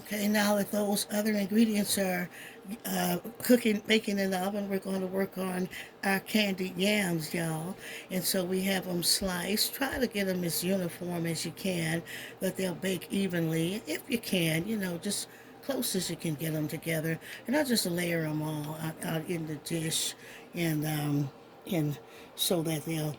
Okay, now that those other ingredients are baking in the oven, we're going to work on our candied yams, y'all. And so we have them sliced. Try to get them as uniform as you can, that they'll bake evenly, if you can, just close as you can get them together. And I'll just layer them all out in the dish and so that they'll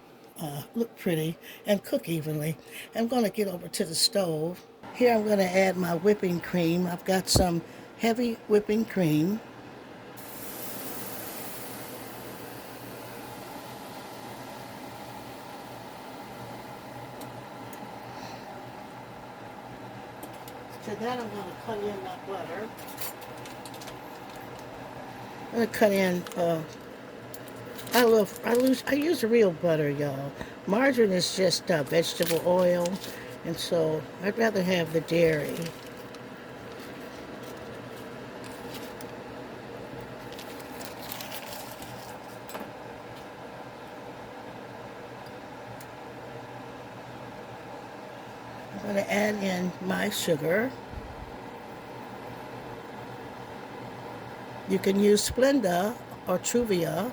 look pretty and cook evenly. I'm going to get over to the stove. Here I'm going to add my whipping cream. I've got some heavy whipping cream. To that I'm going to cut in my butter. I'm going to cut in, I use real butter, y'all. Margarine is just vegetable oil, and so I'd rather have the dairy. I'm going to add in my sugar. You can use Splenda or Truvia.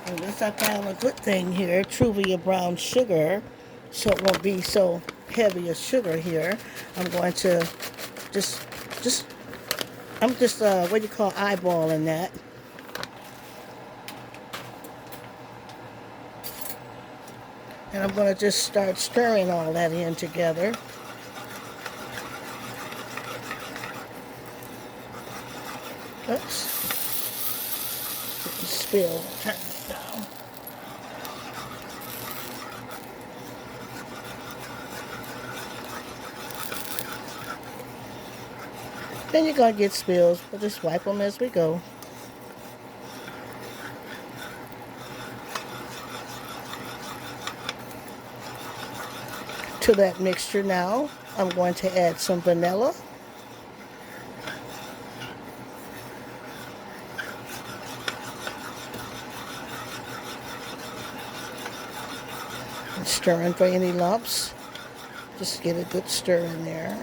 And this I found a good thing here, Truvia brown sugar, so it won't be so heavy as sugar here. I'm going to just, I'm just, what do you call, eyeballing that. And I'm going to just start stirring all that in together. Oops. Didn't spill. Turn it down. Then you're going to get spills. We'll just wipe them as we go. To that mixture now, I'm going to add some vanilla. And stirring for any lumps. Just get a good stir in there.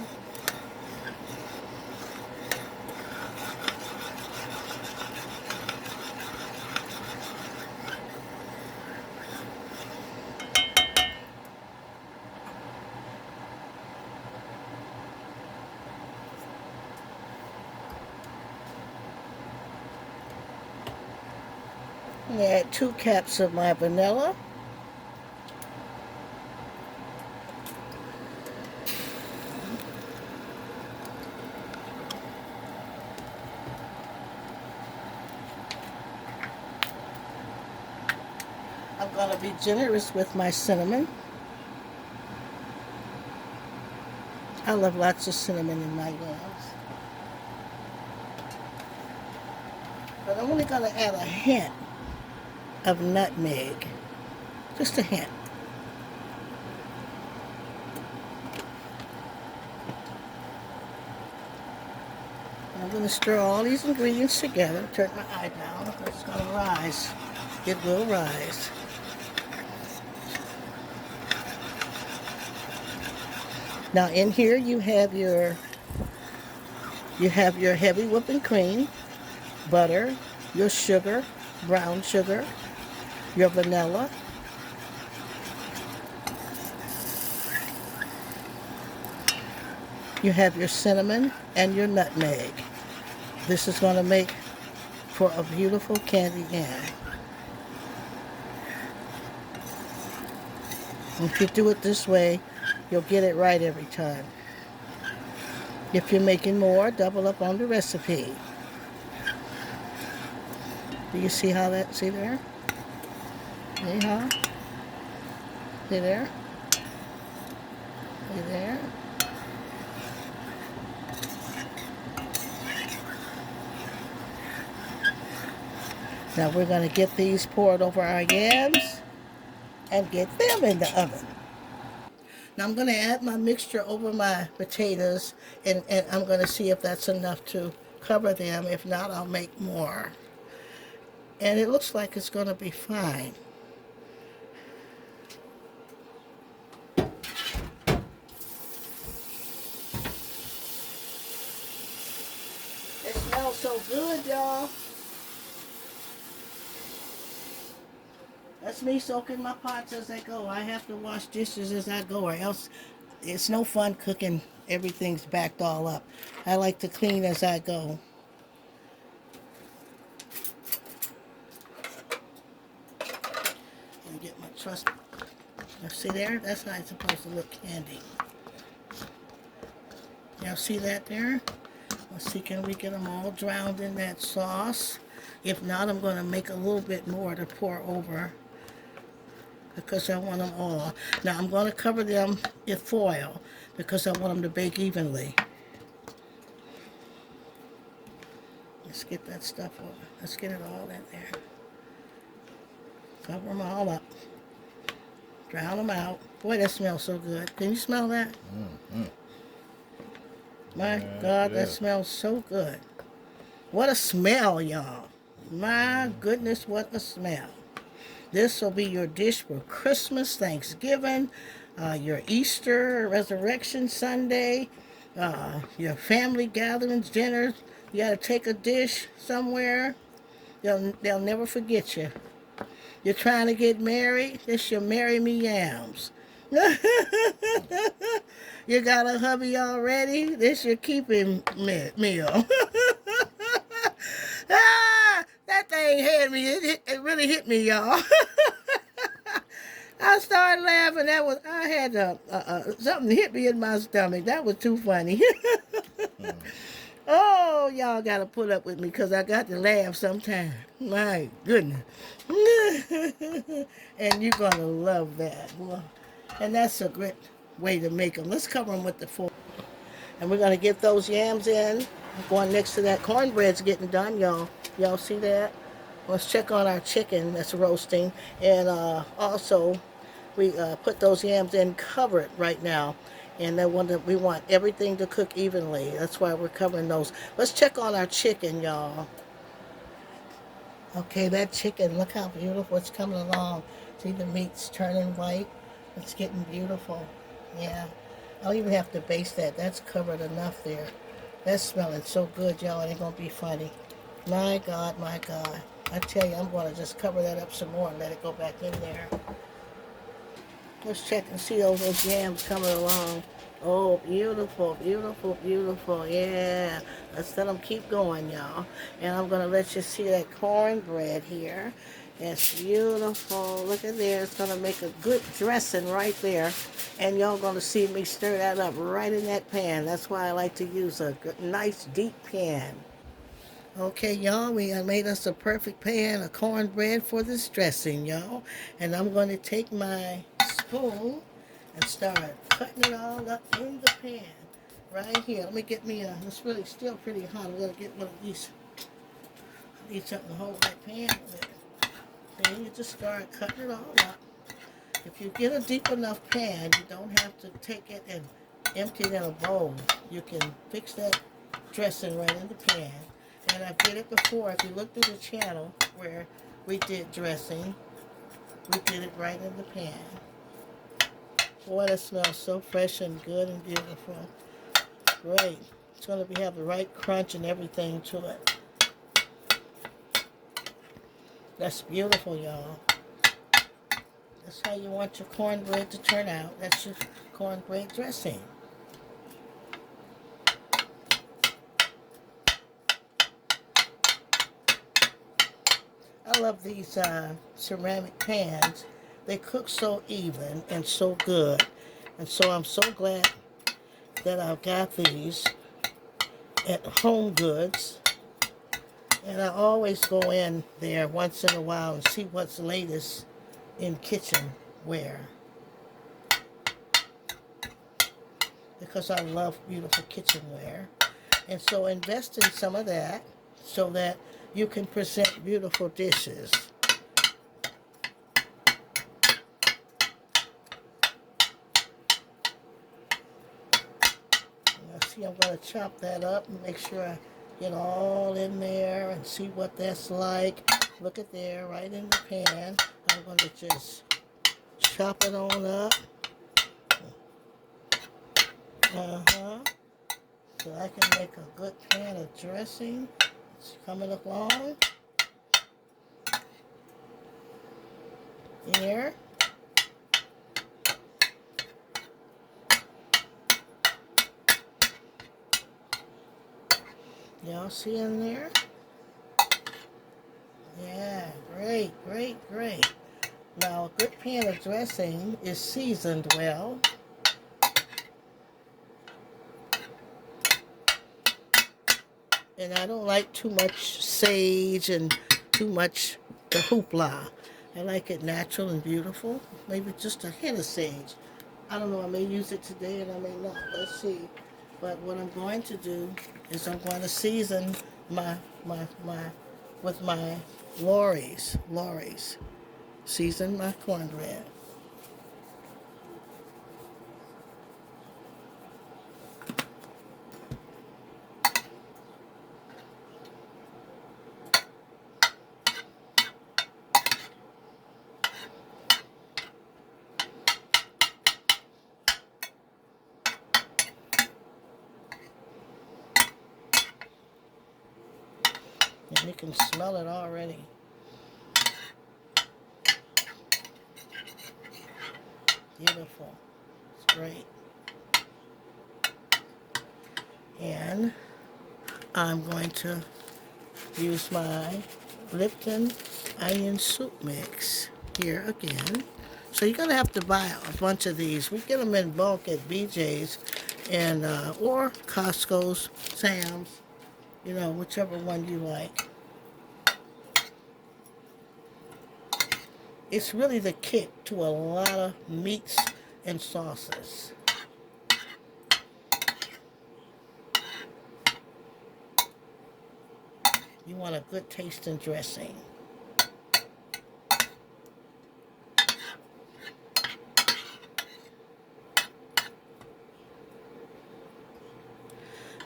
And add 2 caps of my vanilla. I'm going to be generous with my cinnamon. I love lots of cinnamon in my yams. But I'm only going to add a hint of nutmeg. Just a hint. And I'm going to stir all these ingredients together. Turn my eye down. It's going to rise. It will rise. Now in here you have your heavy whipping cream, butter, your sugar, brown sugar, your vanilla, you have your cinnamon and your nutmeg. This is going to make for a beautiful candied yam. If you do it this way, you'll get it right every time. If you're making more, double up on the recipe. Do you see how that, see there? See how? See there? See there? Now we're going to get these poured over our yams and get them in the oven. Now I'm going to add my mixture over my potatoes, and I'm going to see if that's enough to cover them. If not, I'll make more. And it looks like it's going to be fine. smells so good, y'all. That's me soaking my pots as I go. I have to wash dishes as I go, or else it's no fun cooking. Everything's backed all up. I like to clean as I go. And get my trust. See there? That's how it's supposed to look, candy. Y'all see that there? Let's see, can we get them all drowned in that sauce? If not, I'm going to make a little bit more to pour over, because I want them all. Now I'm going to cover them in foil because I want them to bake evenly. Let's get that stuff over. Let's get it all in there. Cover them all up. Drown them out. Boy, that smells so good. Can you smell that? Mm-hmm. My God, that smells so good. What a smell, y'all. My goodness, what a smell. This will be your dish for Christmas, Thanksgiving, your Easter, Resurrection Sunday, your family gatherings, dinners. You got to take a dish somewhere. They'll never forget you. You're trying to get married? This your Marry Me Yams. You got a hubby already? This your keeping meal. That thing hit me. It really hit me, y'all. I started laughing. I had something hit me in my stomach. That was too funny. Oh, y'all got to put up with me because I got to laugh sometime. My goodness. And you're going to love that. And that's a great way to make them. Let's cover them with the fork. And we're going to get those yams in. Going next to that cornbread's getting done, y'all. Y'all see that? Let's check on our chicken that's roasting. And also, we put those yams in covered right now. And we want everything to cook evenly. That's why we're covering those. Let's check on our chicken, y'all. Okay, that chicken, look how beautiful it's coming along. See, the meat's turning white. It's getting beautiful. Yeah. I don't even have to baste that. That's covered enough there. That's smelling so good, y'all. It ain't going to be funny. My God, my God. I tell you, I'm going to just cover that up some more and let it go back in there. Let's check and see those yams coming along. Oh, beautiful, beautiful, beautiful. Yeah. Let's let them keep going, y'all. And I'm going to let you see that cornbread here. It's beautiful. Look at there. It's going to make a good dressing right there. And y'all going to see me stir that up right in that pan. That's why I like to use a nice deep pan. Okay, y'all, we made us a perfect pan of cornbread for this dressing, y'all. And I'm going to take my spoon and start cutting it all up in the pan right here. Let me get me it's really still pretty hot. I'm going to get one of these. I need something to hold that pan with. Then you just start cutting it all up. If you get a deep enough pan, you don't have to take it and empty it in a bowl. You can fix that dressing right in the pan. And I did it before. If you look through the channel where we did dressing, we did it right in the pan. Boy, that smells so fresh and good and beautiful. Great. It's going to have the right crunch and everything to it. That's beautiful, y'all. That's how you want your cornbread to turn out. That's your cornbread dressing. I love these ceramic pans. They cook so even and so good. And so I'm so glad that I've got these at Home Goods. And I always go in there once in a while and see what's latest in kitchenware. Because I love beautiful kitchenware. And so invest in some of that so that you can present beautiful dishes. Now see, I'm going to chop that up and make sure I get all in there and see what that's like. Look at there, right in the pan. I'm going to just chop it on up. So I can make a good pan of dressing. It's coming along here. Y'all see in there? Yeah, great, great, great. Now, a good pan of dressing is seasoned well. And I don't like too much sage and too much the hoopla. I like it natural and beautiful. Maybe just a hint of sage. I don't know, I may use it today and I may not. Let's see. But what I'm going to do is I'm going to season my with my Lorry's. Season my cornbread. And you can smell it already. Beautiful. It's great. And I'm going to use my Lipton onion soup mix here again. So you're going to have to buy a bunch of these. We get them in bulk at BJ's and or Costco's, Sam's, you know, whichever one you like. It's really the kick to a lot of meats and sauces. You want a good tasting dressing.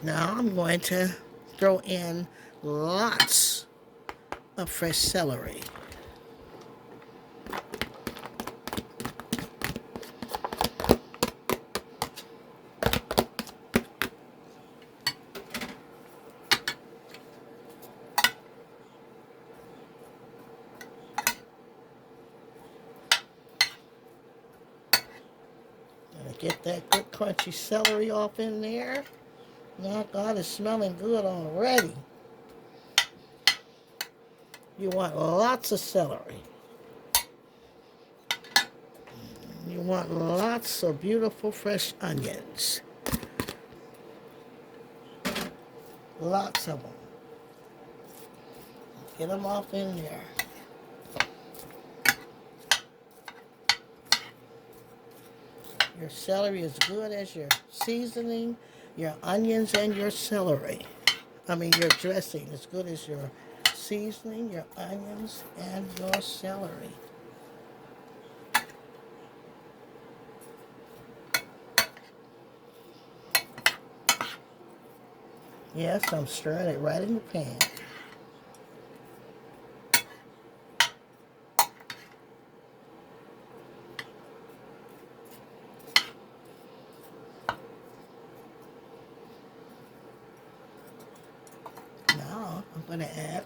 Now I'm going to throw in lots of fresh celery. Get that good crunchy celery off in there. Now, God, it's smelling good already. You want lots of celery. You want lots of beautiful fresh onions. Lots of them. Get them off in there. Your celery is good as your seasoning, your onions, and your celery. I mean, your dressing is good as your seasoning, your onions, and your celery. Yes, I'm stirring it right in the pan. Now I'm going to add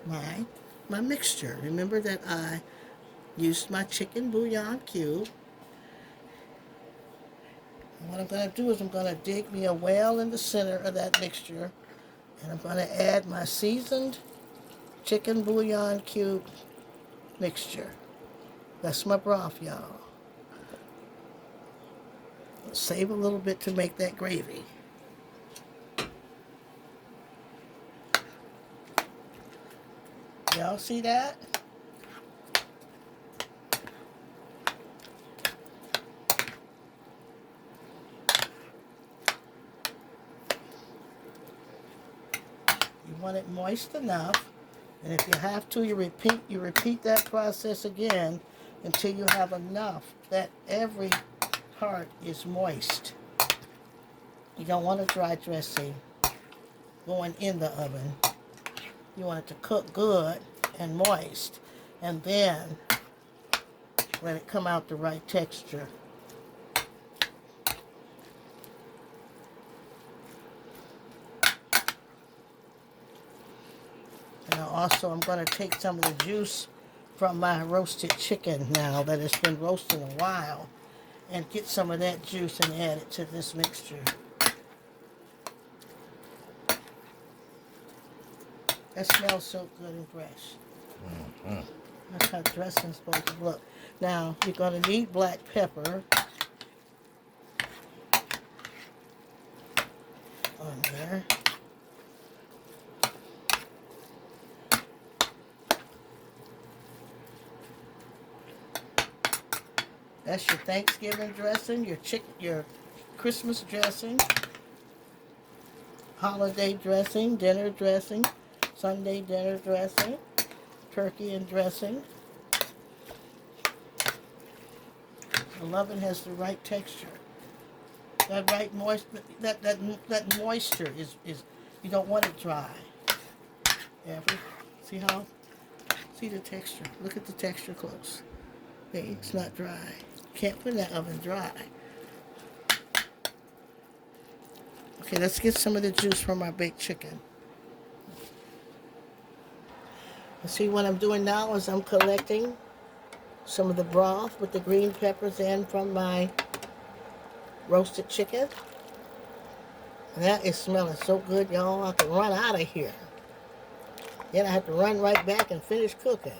my mixture. Remember that I used my chicken bouillon cube. And what I'm going to do is I'm going to dig me a well in the center of that mixture. And I'm going to add my seasoned chicken bouillon cube mixture. That's my broth, y'all. Save a little bit to make that gravy. Y'all see that? You want it moist enough, and if you have to, you repeat that process again until you have enough that every part is moist. You don't want a dry dressing going in the oven. You want it to cook good and moist, and then let it come out the right texture. also, I'm going to take some of the juice from my roasted chicken now that it's been roasting a while and get some of that juice and add it to this mixture. That smells so good and fresh. Mm-hmm. That's how dressing's supposed to look. Now, you're going to need black pepper on there. That's your Thanksgiving dressing, your Christmas dressing, holiday dressing, dinner dressing, Sunday dinner dressing, turkey and dressing. The loving has the right texture. That right that moisture is you don't want it dry. See how? See the texture. Look at the texture close. See, it's not dry. Can't put it in that oven dry. Okay, let's get some of the juice from our baked chicken. And see, what I'm doing now is I'm collecting some of the broth with the green peppers in from my roasted chicken. And that is smelling so good, y'all. I can run out of here. Then I have to run right back and finish cooking.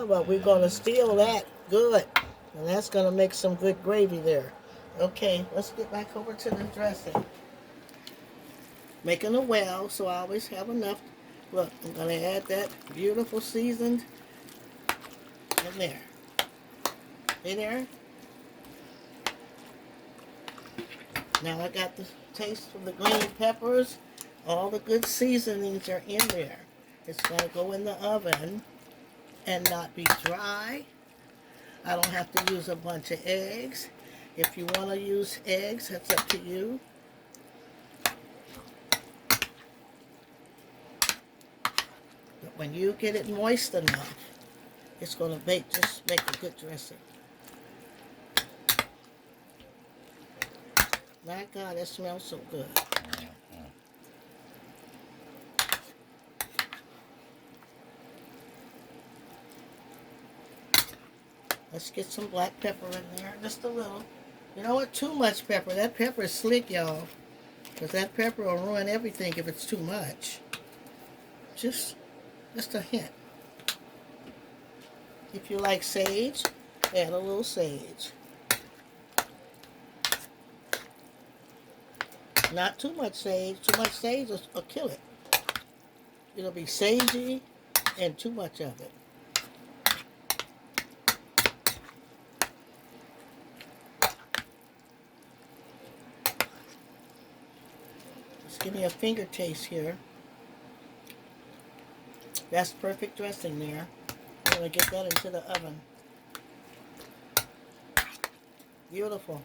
But we're going to steal that good. And that's going to make some good gravy there. Okay, let's get back over to the dressing. Making a well, so I always have enough. Look, I'm going to add that beautiful seasoned in there. In there. Now I got the taste from the green peppers. All the good seasonings are in there. It's going to go in the oven and not be dry. I don't have to use a bunch of eggs. If you want to use eggs, that's up to you. But when you get it moist enough, it's going to just make a good dressing. My God, it smells so good. Let's get some black pepper in there, just a little. You know what? Too much pepper. That pepper is slick, y'all. Because that pepper will ruin everything if it's too much. Just a hint. If you like sage, add a little sage. Not too much sage. Too much sage will kill it. It'll be sagey and too much of it. Just give me a finger taste here. That's perfect dressing there. I'm going to get that into the oven. Beautiful.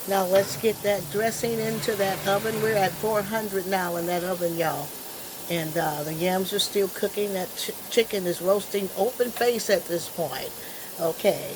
Now let's get that dressing into that oven. We're at 400 now in that oven, y'all. And the yams are still cooking. That chicken is roasting open face at this point. Okay.